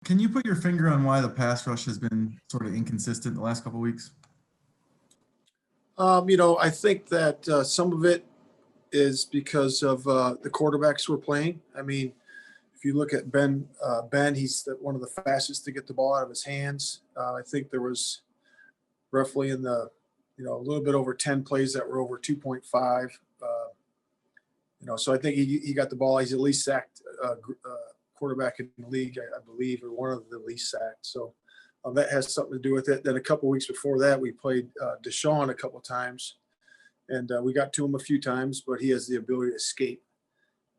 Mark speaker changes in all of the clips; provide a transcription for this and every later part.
Speaker 1: Can you put your finger on why the pass rush has been sort of inconsistent the last couple of weeks?
Speaker 2: I think that some of it is because of the quarterbacks we're playing. I mean, if you look at Ben, he's one of the fastest to get the ball out of his hands. I think there was roughly in a little bit over 10 plays that were over 2.5. So I think he got the ball. He's at least sacked quarterback in the league, I believe, or one of the least sacked. So that has something to do with it. Then a couple of weeks before that, we played Deshaun a couple of times, and we got to him a few times, but he has the ability to escape.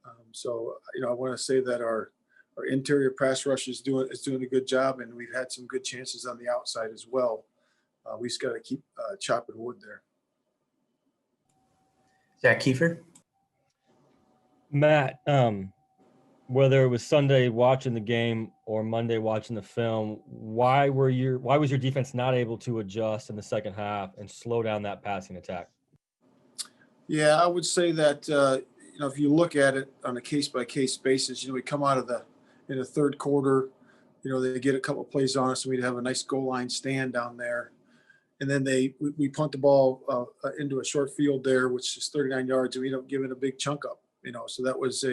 Speaker 2: I want to say that our interior pass rush is doing a good job, and we've had some good chances on the outside as well. We just got to keep chopping wood there.
Speaker 3: Zach Kiefer.
Speaker 4: Matt, whether it was Sunday watching the game or Monday watching the film, why was your defense not able to adjust in the second half and slow down that passing attack?
Speaker 2: Yeah, I would say that if you look at it on a case by case basis, we come out of in the third quarter, they get a couple of plays on us, and we'd have a nice goal line stand down there, and then we punt the ball into a short field there, which is 39 yards, and we don't give it a big chunk up. So that was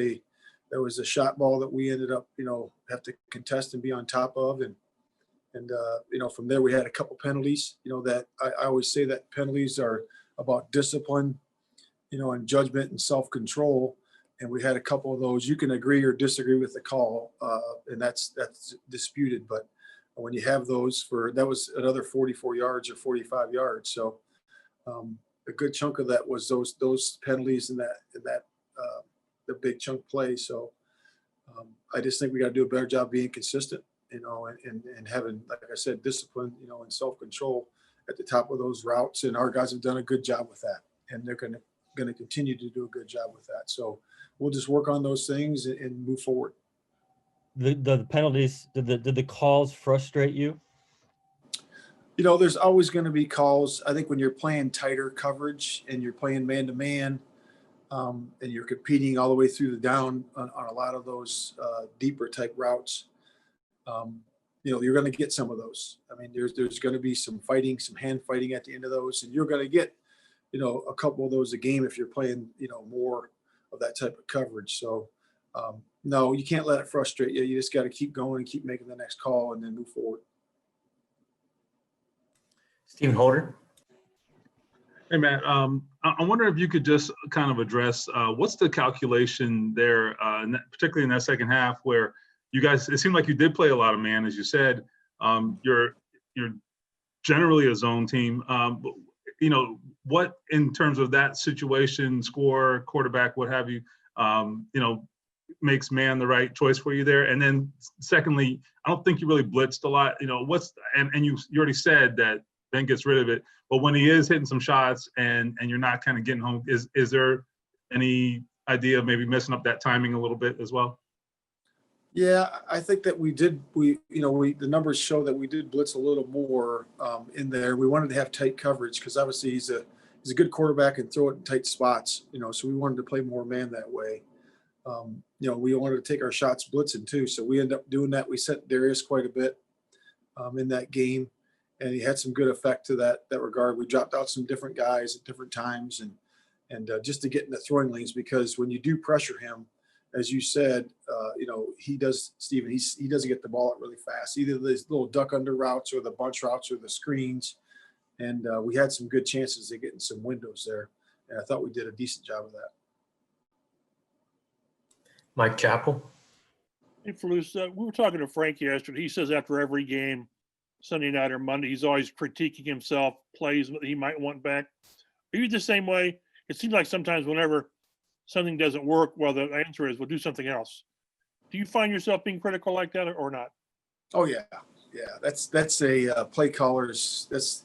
Speaker 2: a shot ball that we ended up, have to contest and be on top of. And from there we had a couple penalties, that I always say that penalties are about discipline, and judgment and self-control. And we had a couple of those. You can agree or disagree with the call, and that's disputed. But when you have those that was another 44 yards or 45 yards. So a good chunk of that was those penalties and that the big chunk play. So I just think we got to do a better job being consistent, and having, like I said, discipline, and self-control at the top of those routes. And our guys have done a good job with that, and they're going to continue to do a good job with that. So we'll just work on those things and move forward.
Speaker 4: The penalties, did the calls frustrate you?
Speaker 2: There's always going to be calls. I think when you're playing tighter coverage and you're playing man-to-man, and you're competing all the way through the down on a lot of those deeper type routes, you're going to get some of those. I mean, there's going to be some fighting, some hand fighting at the end of those, and you're going to get, a couple of those a game if you're playing, more of that type of coverage. So, no, you can't let it frustrate you. You just got to keep going and keep making the next call and then move forward.
Speaker 3: Stephen Holder.
Speaker 5: Hey, Matt, I wonder if you could just kind of address what's the calculation there, particularly in that second half, where you guys, it seemed like you did play a lot of man, as you said. You're generally a zone team. What in terms of that situation, score, quarterback, what have you, makes man the right choice for you there? And then secondly, I don't think you really blitzed a lot. And you already said that Ben gets rid of it. But when he is hitting some shots and you're not kind of getting home, is there any idea of maybe messing up that timing a little bit as well?
Speaker 2: Yeah, I think that we did. The numbers show that we did blitz a little more in there. We wanted to have tight coverage because obviously he's a good quarterback and throw it in tight spots. So we wanted to play more man that way. We wanted to take our shots blitzing too. So we ended up doing that. We set Darius quite a bit in that game, and he had some good effect to that regard. We dropped out some different guys at different times, and just to get in the throwing lanes, because when you do pressure him, as you said, he does, Stephen, he doesn't get the ball out really fast, either these little duck under routes or the bunch routes or the screens. And we had some good chances of getting some windows there. And I thought we did a decent job of that.
Speaker 3: Mike Chappell.
Speaker 6: Hey, Flus, we were talking to Frank yesterday. He says after every game, Sunday night or Monday, he's always critiquing himself, plays he might want back. Are you the same way? It seems like sometimes whenever something doesn't work, well, the answer is we'll do something else. Do you find yourself being critical like that or not? Oh
Speaker 2: yeah. That's a play caller's. That's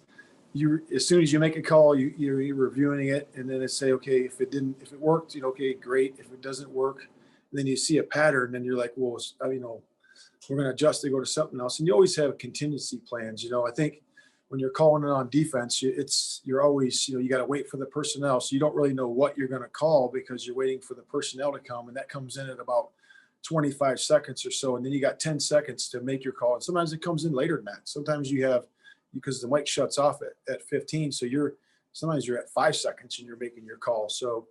Speaker 2: you. As soon as you make a call, you're reviewing it, and then it's say, okay, if it worked, okay, great. If it doesn't work, and then you see a pattern, then you're like, well, we're going to adjust to go to something else. And you always have contingency plans. I think when you're calling it on defense, you're always, you got to wait for the personnel. So you don't really know what you're going to call because you're waiting for the personnel to come. And that comes in at about 25 seconds or so, and then you got 10 seconds to make your call. And sometimes it comes in later than that. Sometimes you have, because the mic shuts off at 15, so sometimes you're at 5 seconds and you're making your call. So,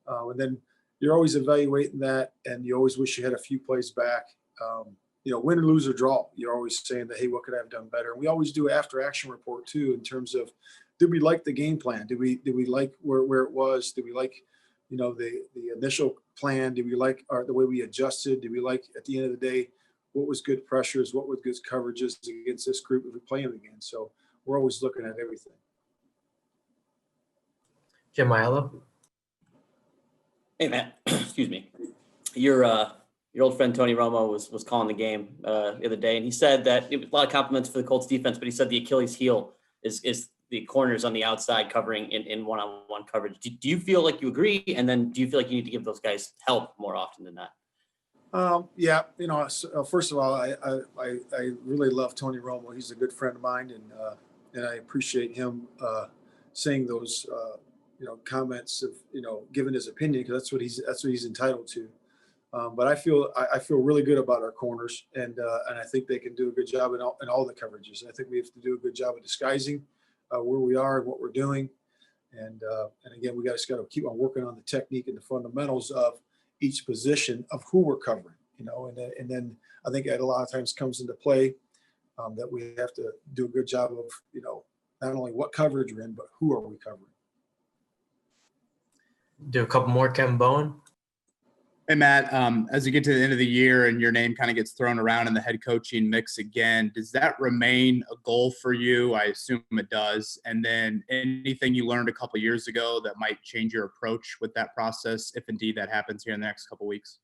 Speaker 2: and then you're always evaluating that, and you always wish you had a few plays back. Win or lose or draw, you're always saying that, hey, what could I have done better? And we always do after action report too, in terms of, did we like the game plan? Did we like where it was? Did we like, the initial plan? Did we like the way we adjusted? Did we like, at the end of the day, what was good pressures? What was good coverages against this group if we play them again? So we're always looking at everything.
Speaker 3: Jim Aiello.
Speaker 7: Hey, Matt. Excuse me. Your old friend Tony Romo was calling the game the other day, and he said that it was a lot of compliments for the Colts defense, but he said the Achilles heel is the corners on the outside covering in one-on-one coverage. Do you feel like you agree? And then do you feel like you need to give those guys help more often than that?
Speaker 2: Yeah. First of all, I really love Tony Romo. He's a good friend of mine, and I appreciate him saying those comments of giving his opinion, because that's what he's entitled to. But I feel really good about our corners, and I think they can do a good job in all the coverages. I think we have to do a good job of disguising where we are and what we're doing, and again, we just got to keep on working on the technique and the fundamentals of each position of who we're covering. And then I think that a lot of times comes into play that we have to do a good job of not only what coverage we're in, but who are we covering.
Speaker 3: Do a couple more, Kevin Bowen.
Speaker 8: Hey, Matt, as you get to the end of the year and your name kind of gets thrown around in the head coaching mix again, does that remain a goal for you? I assume it does. And then anything you learned a couple of years ago that might change your approach with that process, if indeed that happens here in the next couple of weeks?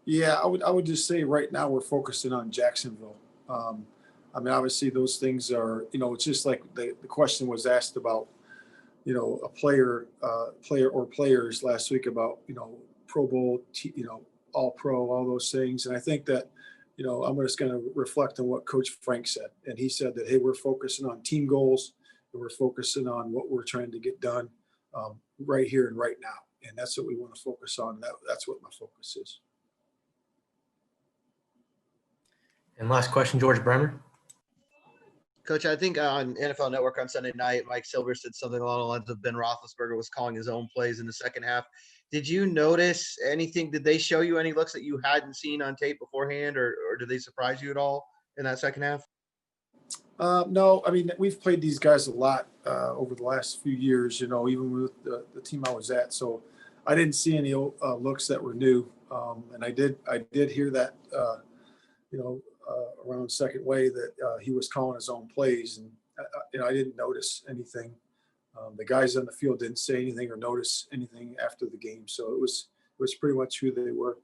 Speaker 2: Yeah, I would just say right now we're focusing on Jacksonville. Obviously those things are, it's just like the question was asked about, a player or players last week about, Pro Bowl, all pro, all those things. And I think that, I'm just going to reflect on what Coach Frank said. And he said that, hey, we're focusing on team goals, and we're focusing on what we're trying to get done right here and right now. And that's what we want to focus on. That's what my focus is.
Speaker 3: And last question, George Bremer.
Speaker 9: Coach, I think on NFL Network on Sunday night, Mike Silver said something along the lines of Ben Roethlisberger was calling his own plays in the second half. Did you notice anything? Did they show you any looks that you hadn't seen on tape beforehand, or did they surprise you at all in that second half?
Speaker 2: No, we've played these guys a lot over the last few years, even with the team I was at. So I didn't see any looks that were new. And I did hear that, around second way that he was calling his own plays, and I didn't notice anything. The guys on the field didn't say anything or notice anything after the game, so it was pretty much who they were.